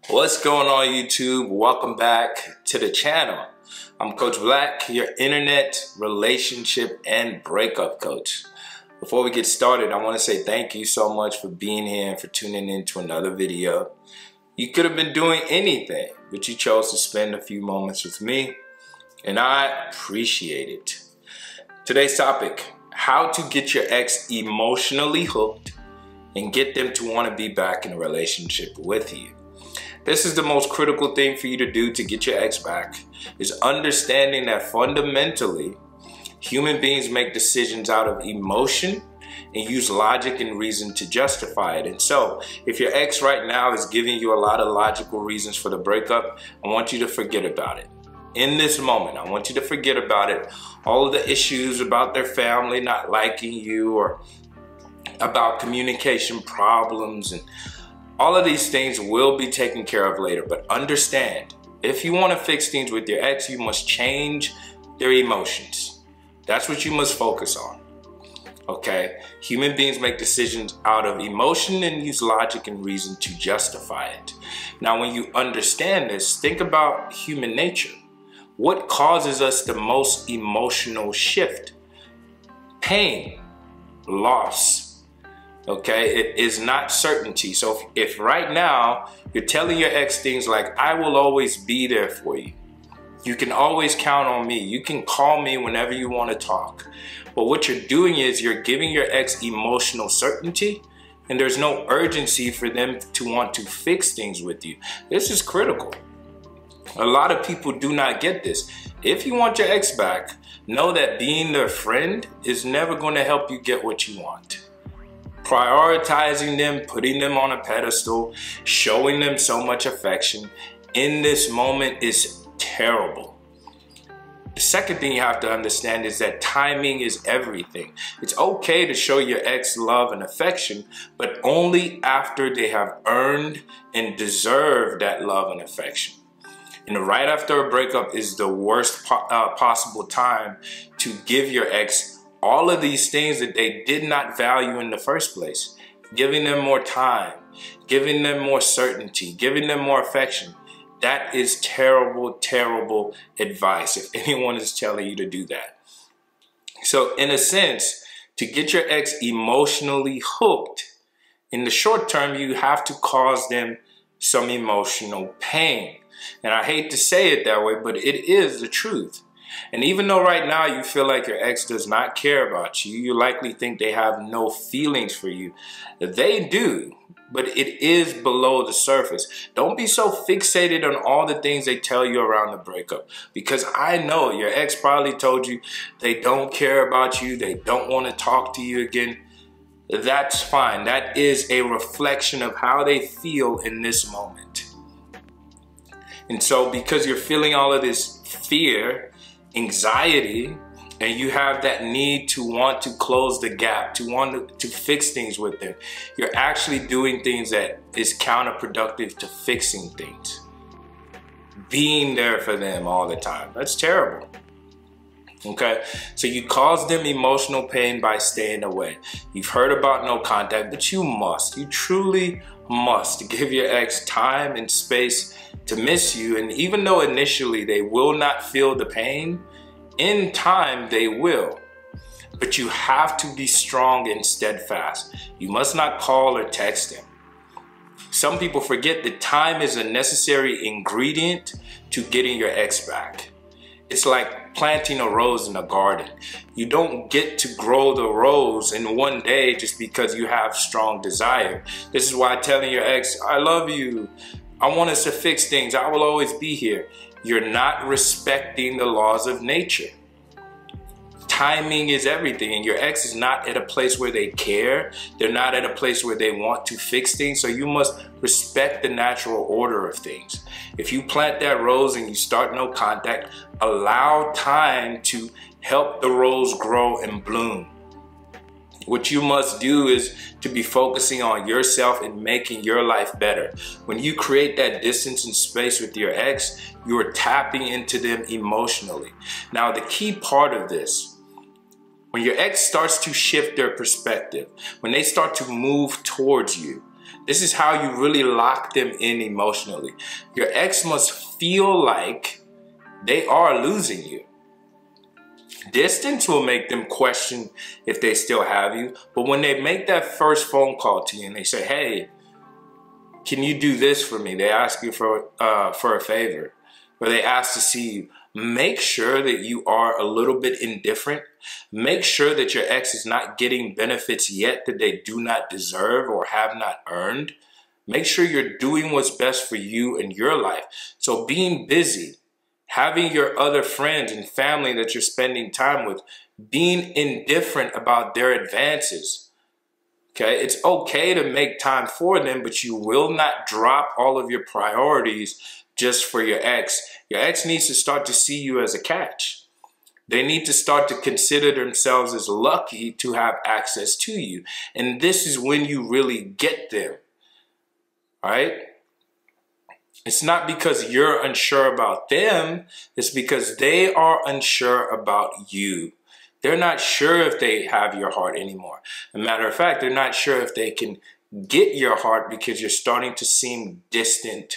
What's going on, YouTube? Welcome back to the channel. I'm Coach Black, your internet relationship and breakup coach. Before we get started, I want to say thank you so much for being here and for tuning in to another video. You could have been doing anything, but you chose to spend a few moments with me, and I appreciate it. Today's topic: how to get your ex emotionally hooked and get them to want to be back in a relationship with you. This is the most critical thing for you to do to get your ex back, is understanding that fundamentally, human beings make decisions out of emotion and use logic and reason to justify it. And so, if your ex right now is giving you a lot of logical reasons for the breakup, I want you to forget about it. In this moment, I want you to forget about it. All of the issues about their family not liking you, or about communication problems, and all of these things will be taken care of later. But understand, if you want to fix things with your ex, you must change their emotions. That's what you must focus on. Okay? Human beings make decisions out of emotion and use logic and reason to justify it. Now, when you understand this, think about human nature. What causes us the most emotional shift? Pain, loss. Okay, it is not certainty. So if right now you're telling your ex things like, I will always be there for you, you can always count on me, you can call me whenever you want to talk. But what you're doing is you're giving your ex emotional certainty, and there's no urgency for them to want to fix things with you. This is critical. A lot of people do not get this. If you want your ex back, know that being their friend is never going to help you get what you want. Prioritizing them, putting them on a pedestal, showing them so much affection in this moment is terrible. The second thing you have to understand is that timing is everything. It's okay to show your ex love and affection, but only after they have earned and deserved that love and affection. And right after a breakup is the worst possible time to give your ex all of these things that they did not value in the first place. Giving them more time, giving them more certainty, giving them more affection. That is terrible, terrible advice if anyone is telling you to do that. So in a sense, to get your ex emotionally hooked, in the short term, you have to cause them some emotional pain. And I hate to say it that way, but it is the truth. And even though right now you feel like your ex does not care about you, you likely think they have no feelings for you. They do, but it is below the surface. Don't be so fixated on all the things they tell you around the breakup, because I know your ex probably told you they don't care about you, they don't want to talk to you again. That's fine. That is a reflection of how they feel in this moment. And so because you're feeling all of this fear, anxiety, and you have that need to want to close the gap, to want to fix things with them, you're actually doing things that is counterproductive to fixing things. Being there for them all the time. That's terrible. Okay, so you cause them emotional pain by staying away. You've heard about no contact, but you truly must give your ex time and space to miss you. And even though initially they will not feel the pain, in time they will. But you have to be strong and steadfast. You must not call or text them. Some people forget that time is a necessary ingredient to getting your ex back. It's like planting a rose in a garden. You don't get to grow the rose in one day just because you have strong desire. This is why telling your ex, I love you, I want us to fix things, I will always be here. You're not respecting the laws of nature. Timing is everything, and your ex is not at a place where they care. They're not at a place where they want to fix things, so you must respect the natural order of things. If you plant that rose and you start no contact, allow time to help the rose grow and bloom. What you must do is to be focusing on yourself and making your life better. When you create that distance and space with your ex, you are tapping into them emotionally. Now, the key part of this, when your ex starts to shift their perspective, when they start to move towards you, This is how you really lock them in emotionally. Your ex must feel like they are losing you. Distance will make them question if they still have you. But when they make that first phone call to you and they say, hey, can you do this for me? They ask you for a favor, or they ask to see you. Make sure that you are a little bit indifferent. Make sure that your ex is not getting benefits yet that they do not deserve or have not earned. Make sure you're doing what's best for you and your life. So being busy, having your other friends and family that you're spending time with, being indifferent about their advances. Okay, it's okay to make time for them, but you will not drop all of your priorities just for your ex. Your ex needs to start to see you as a catch. They need to start to consider themselves as lucky to have access to you. And this is when you really get them. All right? It's not because you're unsure about them. It's because they are unsure about you. They're not sure if they have your heart anymore. As a matter of fact, they're not sure if they can get your heart because you're starting to seem distant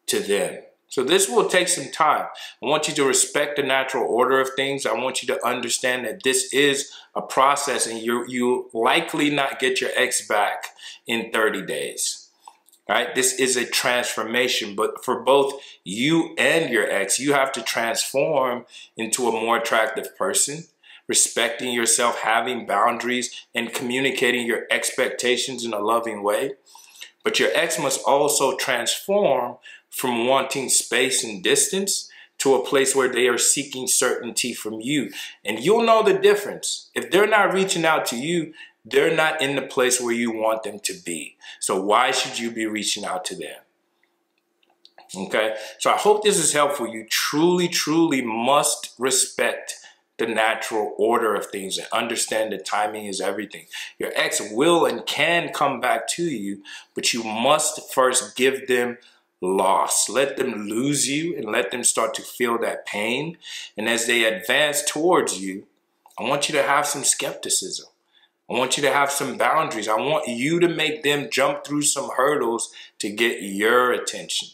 to them. So this will take some time. I want you to respect the natural order of things. I want you to understand that this is a process and you likely not get your ex back in 30 days. Right? This is a transformation, but for both you and your ex, you have to transform into a more attractive person, respecting yourself, having boundaries, and communicating your expectations in a loving way. But your ex must also transform from wanting space and distance to a place where they are seeking certainty from you. And you'll know the difference. If they're not reaching out to you, they're not in the place where you want them to be. So why should you be reaching out to them? Okay, so I hope this is helpful. You truly, truly must respect the natural order of things and understand that timing is everything. Your ex will and can come back to you, but you must first give them loss. Let them lose you and let them start to feel that pain. And as they advance towards you, I want you to have some skepticism. I want you to have some boundaries. I want you to make them jump through some hurdles to get your attention.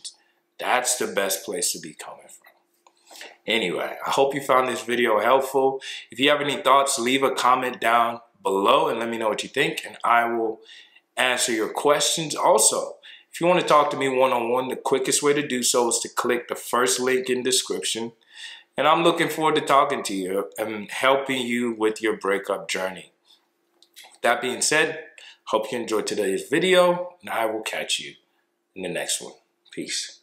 That's the best place to be coming from. Anyway, I hope you found this video helpful. If you have any thoughts, leave a comment down below and let me know what you think, and I will answer your questions. Also, if you want to talk to me one-on-one, the quickest way to do so is to click the first link in the description. And I'm looking forward to talking to you and helping you with your breakup journey. That being said, hope you enjoyed today's video, and I will catch you in the next one. Peace.